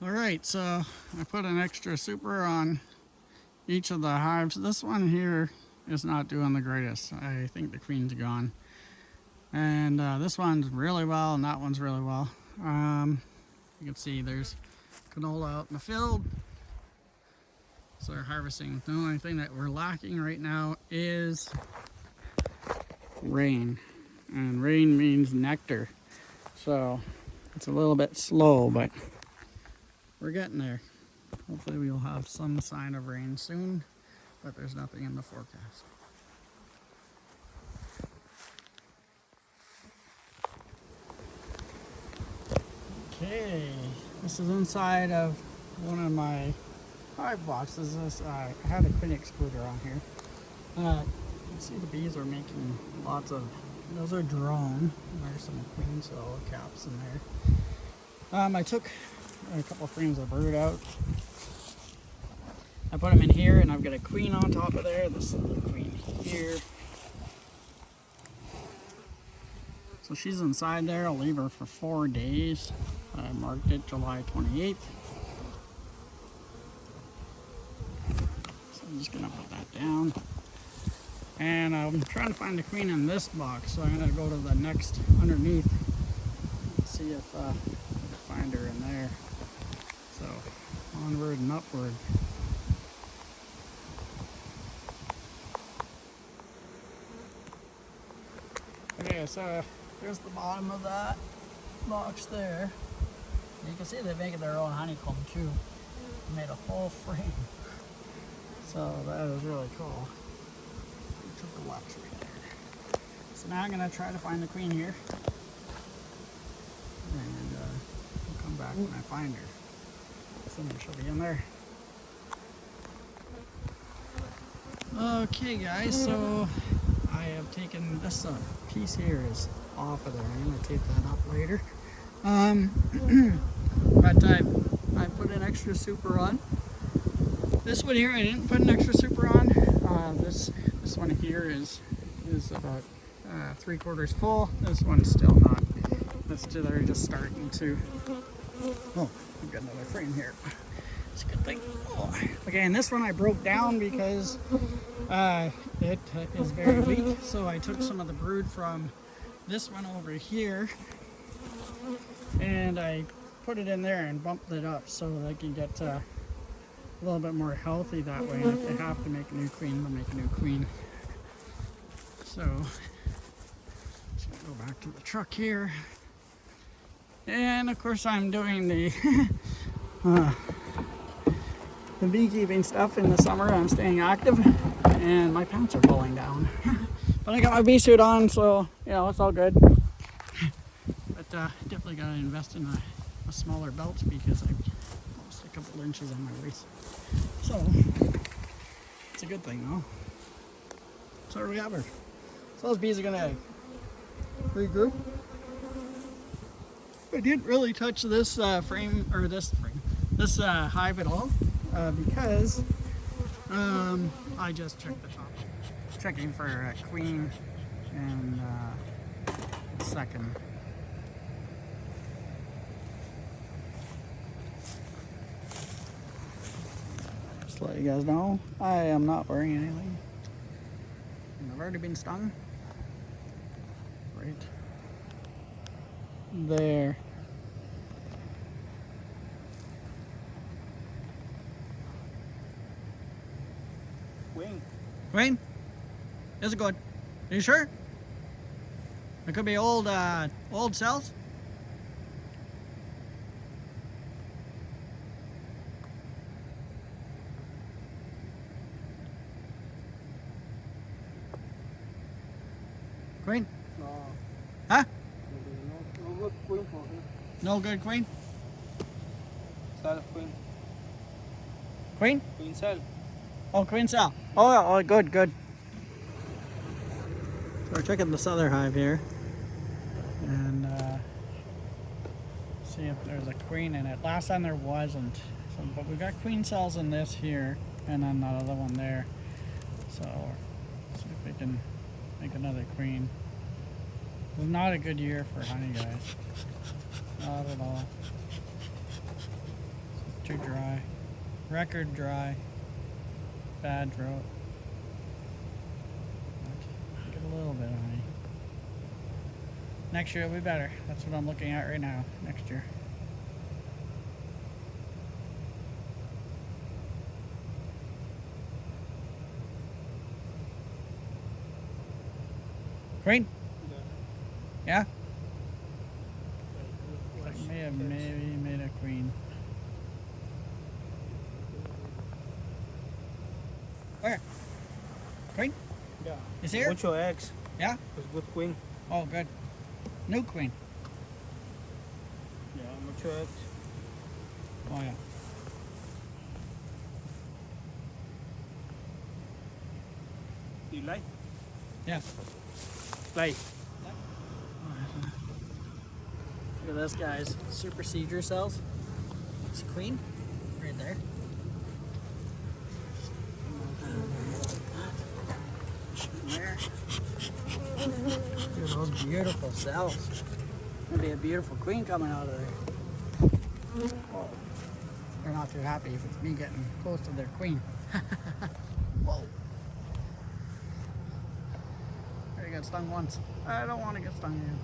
Alright, so I put an extra super on each of the hives. This one here is not doing the greatest. I think the queen's gone. And this one's really well, and that one's really well. You can see there's canola out in the field. So they're harvesting. The only thing that we're lacking right now is rain. And rain means nectar. So it's a little bit slow, but we're getting there. Hopefully we'll have some sign of rain soon, but there's nothing in the forecast. Okay, this is inside of one of my hive boxes. I had a queen excluder on here. You can see the bees are making lots of, those are drone. There's some queen cell caps in there. I took a couple frames of brood out. I put them in here, and I've got a queen on top of there. This is the queen here. So she's inside there. I'll leave her for 4 days. I marked it July 28th. So I'm just gonna put that down. And I'm trying to find the queen in this box, so I'm gonna go to the next underneath and see if I can find her in there. So onward and upward. Okay, so here's the bottom of that box there. You can see they're making their own honeycomb too. They made a whole frame. So that is really cool. Triple wax right there. So now I'm going to try to find the queen here. And I'll come back when I find her. So she'll be in there. Okay guys, so I have taken this piece here is off of there. I'm going to tape that up later. But I put an extra super on. This one here I didn't put an extra super on. This one here is about 3/4 full. This one's still not. They're just starting to. Oh, I've got another frame here. It's a good thing. Oh. Okay, and this one I broke down because it is very weak. So I took some of the brood from this one over here, and I put it in there and bumped it up so they can get a little bit more healthy that way. And if they have to make a new queen, they'll make a new queen. So let's go back to the truck here. And of course I'm doing the the beekeeping stuff in the summer. I'm staying active and my pants are falling down. But I got my bee suit on, so you know it's all good. But definitely gotta invest in a smaller belt because I've lost a couple inches on my waist. So it's a good thing though. So there we have her. So those bees are gonna regroup. I didn't really touch this this hive at all because I just checked the top, checking for a queen and second. Just to let you guys know, I am not wearing anything. I've already been stung. Right there. Wayne? Is it good? Are you sure? It could be old cells. Queen? No. Huh? No good queen for him. No good queen? Cell queen. Queen? Queen cell. Oh, queen cell. Oh, good, good. So we're checking this other hive here. And see if there's a queen in it. Last time there wasn't. So, but we've got queen cells in this here and then that other one there. So see if we can make another queen. It's not a good year for honey, guys. Not at all. Too dry. Record dry. Bad drought. Get a little bit of honey. Next year it'll be better. That's what I'm looking at right now. Next year. Queen? Yeah? I may have maybe made a queen. Where? Queen? Yeah. Is here? Mucho eggs. Yeah? It's good queen. Oh, good. New queen. Yeah, mucho eggs. Oh, yeah. You like? Yeah. Like. Look at this, guys. Supersedure cells. It's a queen right there. There. Look at those beautiful cells. Gonna be a beautiful queen coming out of there. Whoa. They're not too happy with me getting close to their queen. Whoa. I already got stung once. I don't want to get stung again.